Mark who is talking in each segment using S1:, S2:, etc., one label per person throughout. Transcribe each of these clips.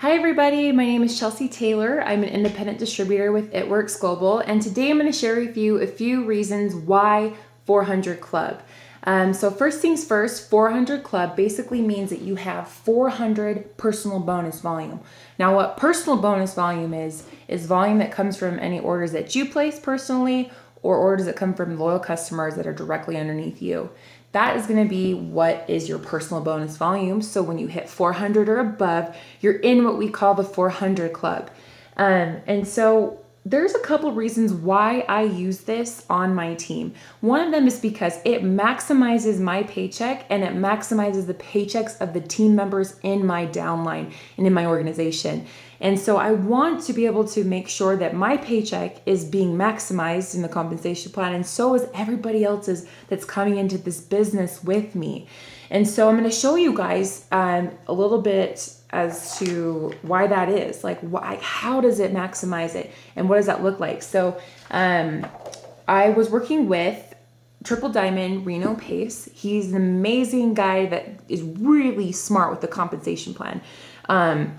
S1: Hi everybody, my name is Chelsea Taylor. I'm an independent distributor with It Works Global, and today I'm going to share with you a few reasons why 400 Club. So first things first, 400 Club basically means that you have 400 personal bonus volume. Now what personal bonus volume is volume that comes from any orders that you place personally or orders that come from loyal customers that are directly underneath you. That is going to be what is your personal bonus volume. So when you hit 400 or above, you're in what we call the 400 Club. And so there's a couple reasons why I use this on my team. One of them is because it maximizes my paycheck and it maximizes the paychecks of the team members in my downline and in my organization. And so I want to be able to make sure that my paycheck is being maximized in the compensation plan, and so is everybody else's that's coming into this business with me. And so I'm going to show you guys a little bit as to why that is. How does it maximize it, and what does that look like? So I was working with Triple Diamond Reno Pace. He's an amazing guy that is really smart with the compensation plan.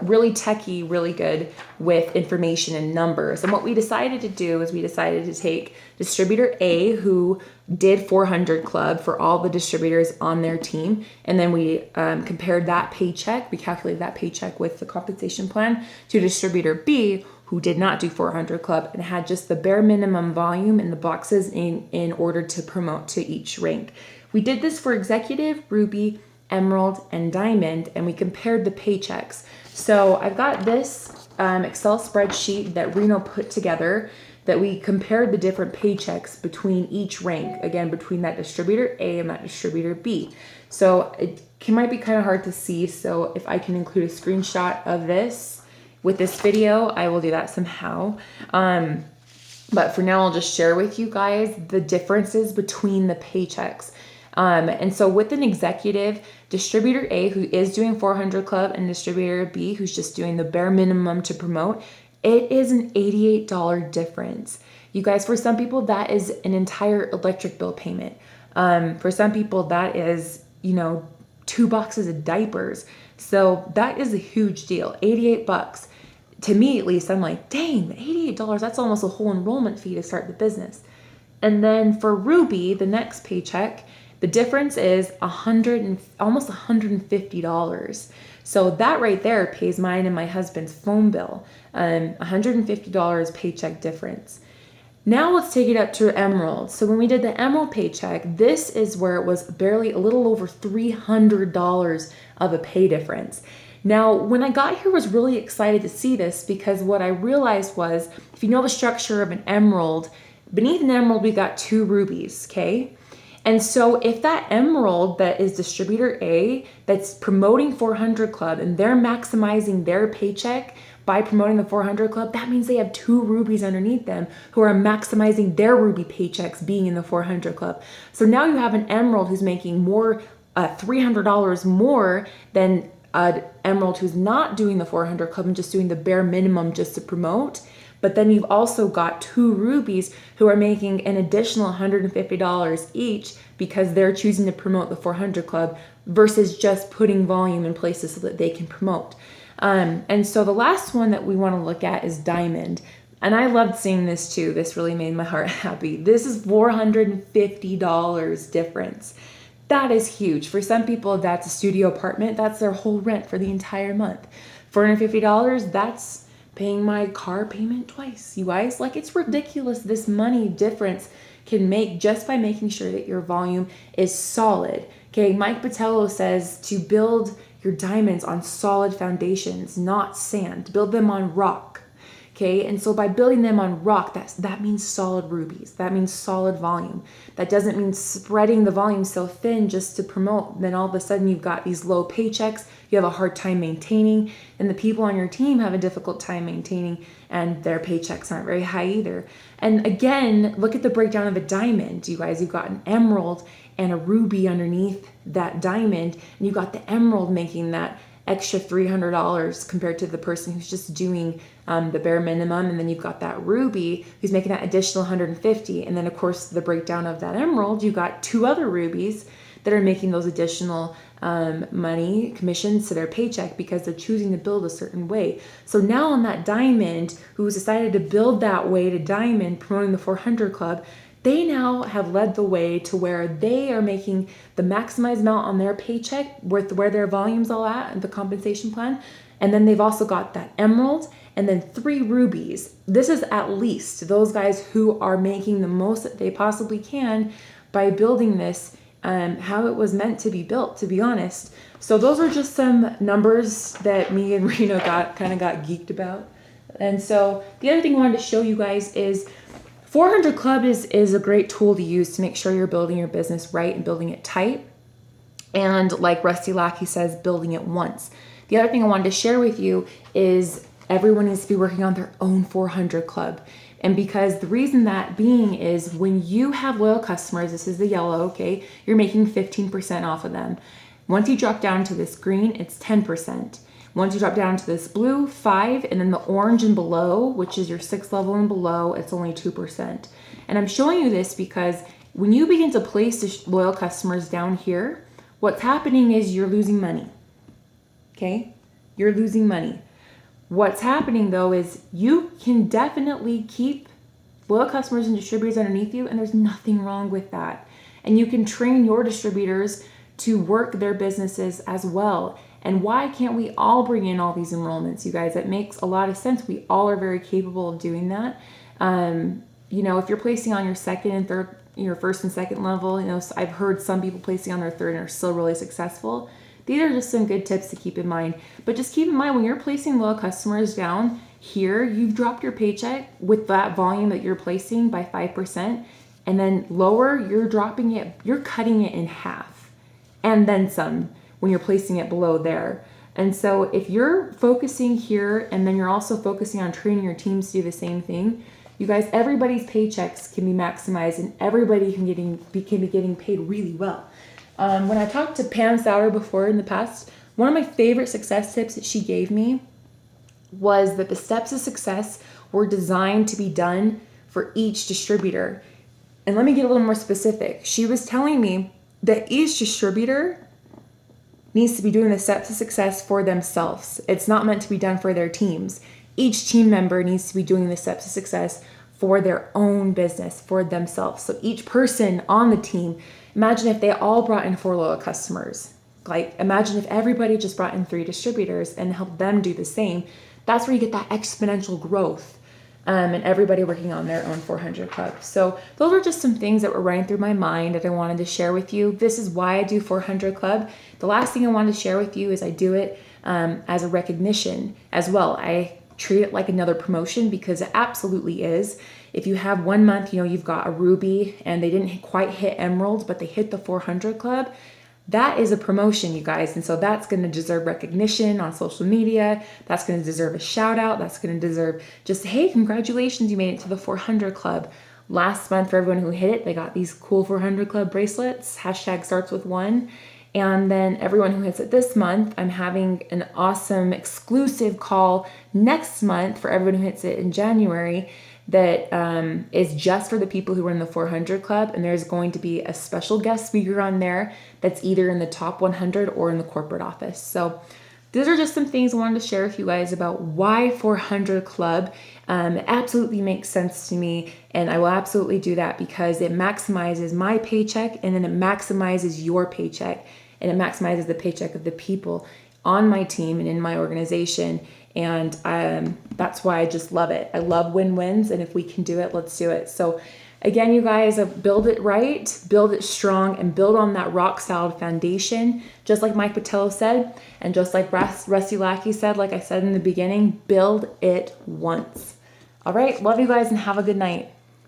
S1: Really techie, really good with information and numbers. And what we decided to do is we decided to take distributor A, who did 400 Club for all the distributors on their team. And then we compared that paycheck. We calculated that paycheck with the compensation plan to distributor B, who did not do 400 Club and had just the bare minimum volume in the boxes in order to promote to each rank. We did this for executive, Ruby, Emerald, and Diamond, and we compared the paychecks. So I've got this Excel spreadsheet that Reno put together that we compared the different paychecks between each rank, again, between that distributor A and that distributor B. So it might be kind of hard to see, so if I can include a screenshot of this with this video, I will do that somehow. But for now, I'll just share with you guys the differences between the paychecks. And so with an executive, distributor A, who is doing 400 Club, and distributor B, who's just doing the bare minimum to promote, it is an $88 difference. You guys, for some people, that is an entire electric bill payment. For some people, that is, 2 boxes of diapers. So that is a huge deal, 88 bucks. To me, at least, I'm like, dang, $88, that's almost a whole enrollment fee to start the business. And then for Ruby, the next paycheck, the difference is almost $150. So that right there pays mine and my husband's phone bill. $150 paycheck difference. Now let's take it up to Emerald. So when we did the Emerald paycheck, this is where it was barely a little over $300 of a pay difference. Now, when I got here, I was really excited to see this because what I realized was, if you know the structure of an emerald, beneath an emerald, we got 2 rubies, okay? And so if that emerald that is distributor A that's promoting 400 Club and they're maximizing their paycheck by promoting the 400 Club, that means they have 2 rubies underneath them who are maximizing their ruby paychecks being in the 400 Club. So now you have an emerald who's making more, $300 more than an emerald who's not doing the 400 Club and just doing the bare minimum just to promote. But then you've also got 2 rubies who are making an additional $150 each because they're choosing to promote the 400 Club versus just putting volume in places so that they can promote. And so the last one that we want to look at is Diamond. And I loved seeing this too. This really made my heart happy. This is $450 difference. That is huge. For some people, that's a studio apartment. That's their whole rent for the entire month. $450, that's paying my car payment twice. You guys, it's ridiculous this money difference can make just by making sure that your volume is solid. Okay, Mike Botello says to build your diamonds on solid foundations, not sand. Build them on rock. Okay, and so by building them on rock, that means solid rubies. That means solid volume. That doesn't mean spreading the volume so thin just to promote. Then all of a sudden you've got these low paychecks. You have a hard time maintaining, and the people on your team have a difficult time maintaining, and their paychecks aren't very high either. And again, look at the breakdown of a diamond. You guys, you've got an emerald and a ruby underneath that diamond, and you've got the emerald making that extra $300 compared to the person who's just doing the bare minimum. And then you've got that ruby who's making that additional $150. And then of course the breakdown of that emerald, you've got 2 other rubies that are making those additional money, commissions to their paycheck because they're choosing to build a certain way. So now on that diamond, who's decided to build that way to diamond, promoting the 400 Club, they now have led the way to where they are making the maximized amount on their paycheck with where their volume's all at and the compensation plan. And then they've also got that emerald and then 3 rubies. This is at least those guys who are making the most that they possibly can by building this how it was meant to be built, to be honest. So those are just some numbers that me and Reno got geeked about. And so the other thing I wanted to show you guys is 400 Club is a great tool to use to make sure you're building your business right and building it tight. And like Rusty Lackey says, building it once. The other thing I wanted to share with you is everyone needs to be working on their own 400 Club. And because the reason that being is when you have loyal customers, this is the yellow, okay, you're making 15% off of them. Once you drop down to this green, it's 10%. Once you drop down to this blue, 5%, and then the orange and below, which is your 6th level and below, it's only 2%. And I'm showing you this because when you begin to place loyal customers down here, what's happening is you're losing money, okay? You're losing money. What's happening though is you can definitely keep loyal customers and distributors underneath you, and there's nothing wrong with that. And you can train your distributors to work their businesses as well. And why can't we all bring in all these enrollments, you guys? It makes a lot of sense. We all are very capable of doing that. If you're placing on your second and third, your first and second level, I've heard some people placing on their third and are still really successful. These are just some good tips to keep in mind. But just keep in mind when you're placing loyal customers down here, you've dropped your paycheck with that volume that you're placing by 5%. And then lower, you're dropping it, you're cutting it in half. And then some when you're placing it below there. And so if you're focusing here and then you're also focusing on training your teams to do the same thing, you guys, everybody's paychecks can be maximized and everybody can be getting paid really well. When I talked to Pam Sauer before in the past, one of my favorite success tips that she gave me was that the steps of success were designed to be done for each distributor. And let me get a little more specific. She was telling me that each distributor needs to be doing the steps of success for themselves. It's not meant to be done for their teams. Each team member needs to be doing the steps of success for their own business, for themselves. So each person on the team, imagine if they all brought in 4 loyal customers. Like imagine if everybody just brought in 3 distributors and helped them do the same. That's where you get that exponential growth. And everybody working on their own 400 Club. So those are just some things that were running through my mind that I wanted to share with you. This is why I do 400 Club. The last thing I wanted to share with you is I do it as a recognition as well. I treat it like another promotion because it absolutely is. If you have 1 month, you've got a ruby and they didn't quite hit emerald, but they hit the 400 Club, that is a promotion, you guys. And so that's going to deserve recognition on social media. That's going to deserve a shout out. That's going to deserve just, hey, congratulations, you made it to the 400 Club. Last month, for everyone who hit it, they got these cool 400 Club bracelets. Hashtag starts with 1. And then everyone who hits it this month, I'm having an awesome exclusive call next month for everyone who hits it in January that is just for the people who are in the 400 Club. And there's going to be a special guest speaker on there that's either in the top 100 or in the corporate office. So these are just some things I wanted to share with you guys about why 400 Club. It absolutely makes sense to me, and I will absolutely do that because it maximizes my paycheck, and then it maximizes your paycheck, and it maximizes the paycheck of the people on my team and in my organization. And that's why I just love it. I love win-wins, and if we can do it, let's do it. So again, you guys, build it right, build it strong, and build on that rock-solid foundation, just like Mike Patello said, and just like Rusty Lackey said, like I said in the beginning, build it once. All right, love you guys, and have a good night.